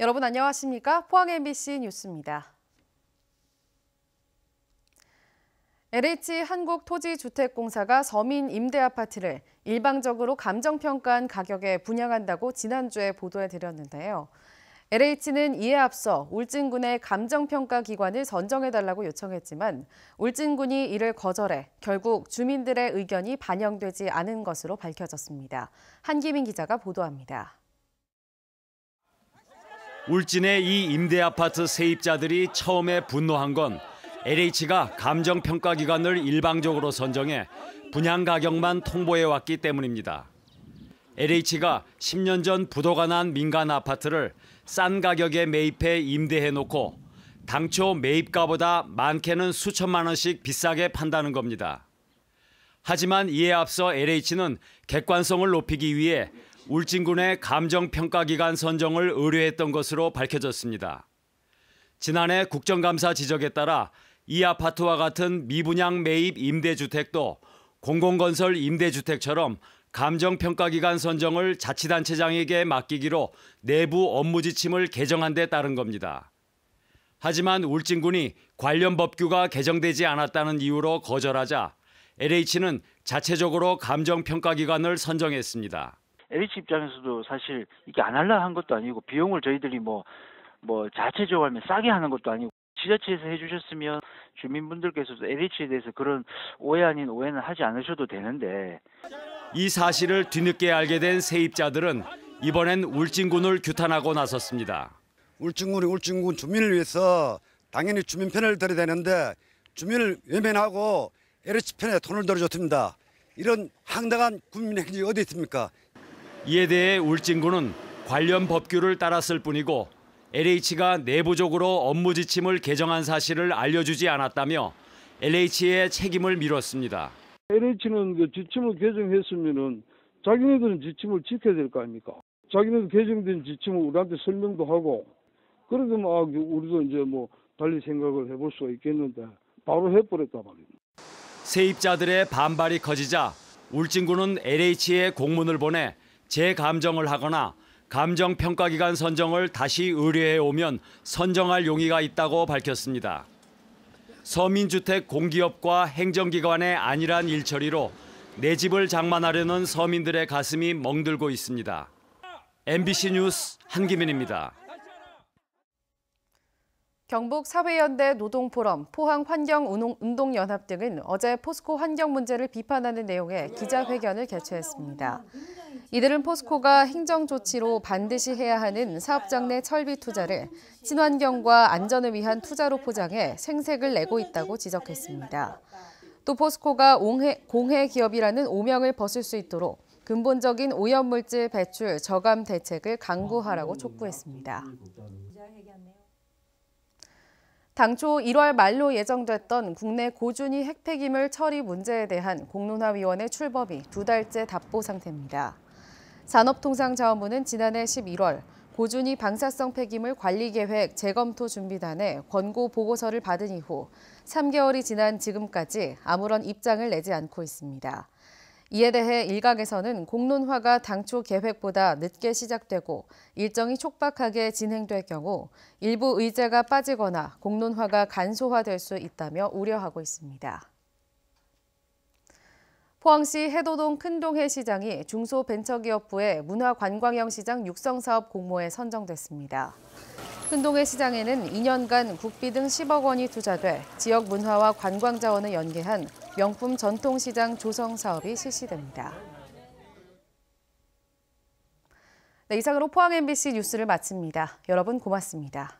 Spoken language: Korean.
여러분 안녕하십니까? 포항 MBC 뉴스입니다. LH 한국토지주택공사가 서민 임대아파트를 일방적으로 감정평가한 가격에 분양한다고 지난주에 보도해드렸는데요. LH는 이에 앞서 울진군의 감정평가 기관을 선정해달라고 요청했지만 울진군이 이를 거절해 결국 주민들의 의견이 반영되지 않은 것으로 밝혀졌습니다. 한기민 기자가 보도합니다. 울진의 이 임대아파트 세입자들이 처음에 분노한 건 LH가 감정평가기관을 일방적으로 선정해 분양 가격만 통보해왔기 때문입니다. LH가 10년 전 부도가 난 민간 아파트를 싼 가격에 매입해 임대해놓고 당초 매입가보다 많게는 수천만 원씩 비싸게 판다는 겁니다. 하지만 이에 앞서 LH는 객관성을 높이기 위해 울진군의 감정평가기관 선정을 의뢰했던 것으로 밝혀졌습니다. 지난해 국정감사 지적에 따라 이 아파트와 같은 미분양 매입 임대주택도 공공건설 임대주택처럼 감정평가기관 선정을 자치단체장에게 맡기기로 내부 업무 지침을 개정한 데 따른 겁니다. 하지만 울진군이 관련 법규가 개정되지 않았다는 이유로 거절하자 LH는 자체적으로 감정평가기관을 선정했습니다. LH 입장에서도 사실 이게 안 하려 한 것도 아니고 비용을 저희들이 뭐 자체적으로 하면 싸게 하는 것도 아니고 지자체에서 해주셨으면 주민분들께서도 LH에 대해서 그런 오해 아닌 오해는 하지 않으셔도 되는데. 이 사실을 뒤늦게 알게 된 세입자들은 이번엔 울진군을 규탄하고 나섰습니다. 울진군이 울진군 주민을 위해서 당연히 주민 편을 들어야 되는데 주민을 외면하고 LH 편에 돈을 들어줬습니다. 이런 황당한 국민 행위 어디 있습니까? 이에 대해 울진군은 관련 법규를 따랐을 뿐이고 LH가 내부적으로 업무 지침을 개정한 사실을 알려주지 않았다며 LH의 책임을 밀었습니다. LH는 그 지침을 개정했으면은 자기네들은 지침을 지켜야 될 거 아닙니까? 자기네들 개정된 지침을 우리한테 설명도 하고 그래도 우리도 이제 달리 생각을 해볼 수가 있겠는데 바로 해버렸단 말입니다. 세입자들의 반발이 커지자 울진군은 LH에 공문을 보내 재감정을 하거나 감정평가기관 선정을 다시 의뢰해오면 선정할 용의가 있다고 밝혔습니다. 서민주택 공기업과 행정기관의 안일한 일처리로 내 집을 장만하려는 서민들의 가슴이 멍들고 있습니다. MBC 뉴스 한기민입니다. 경북 사회연대 노동포럼, 포항환경운동연합 등은 어제 포스코 환경 문제를 비판하는 내용의 기자회견을 개최했습니다. 이들은 포스코가 행정조치로 반드시 해야 하는 사업장 내 철비 투자를 친환경과 안전을 위한 투자로 포장해 생색을 내고 있다고 지적했습니다. 또 포스코가 공해 기업이라는 오명을 벗을 수 있도록 근본적인 오염물질 배출 저감 대책을 강구하라고 촉구했습니다. 당초 1월 말로 예정됐던 국내 고준위 핵폐기물 처리 문제에 대한 공론화위원회 출범이 2달째 답보 상태입니다. 산업통상자원부는 지난해 11월 고준위 방사성 폐기물 관리계획 재검토 준비단의 권고 보고서를 받은 이후 3개월이 지난 지금까지 아무런 입장을 내지 않고 있습니다. 이에 대해 일각에서는 공론화가 당초 계획보다 늦게 시작되고 일정이 촉박하게 진행될 경우 일부 의제가 빠지거나 공론화가 간소화될 수 있다며 우려하고 있습니다. 포항시 해도동 큰동해 시장이 중소벤처기업부의 문화관광형 시장 육성사업 공모에 선정됐습니다. 큰동해 시장에는 2년간 국비 등 10억 원이 투자돼 지역 문화와 관광 자원을 연계한 명품 전통시장 조성 사업이 실시됩니다. 네, 이상으로 포항 MBC 뉴스를 마칩니다. 여러분 고맙습니다.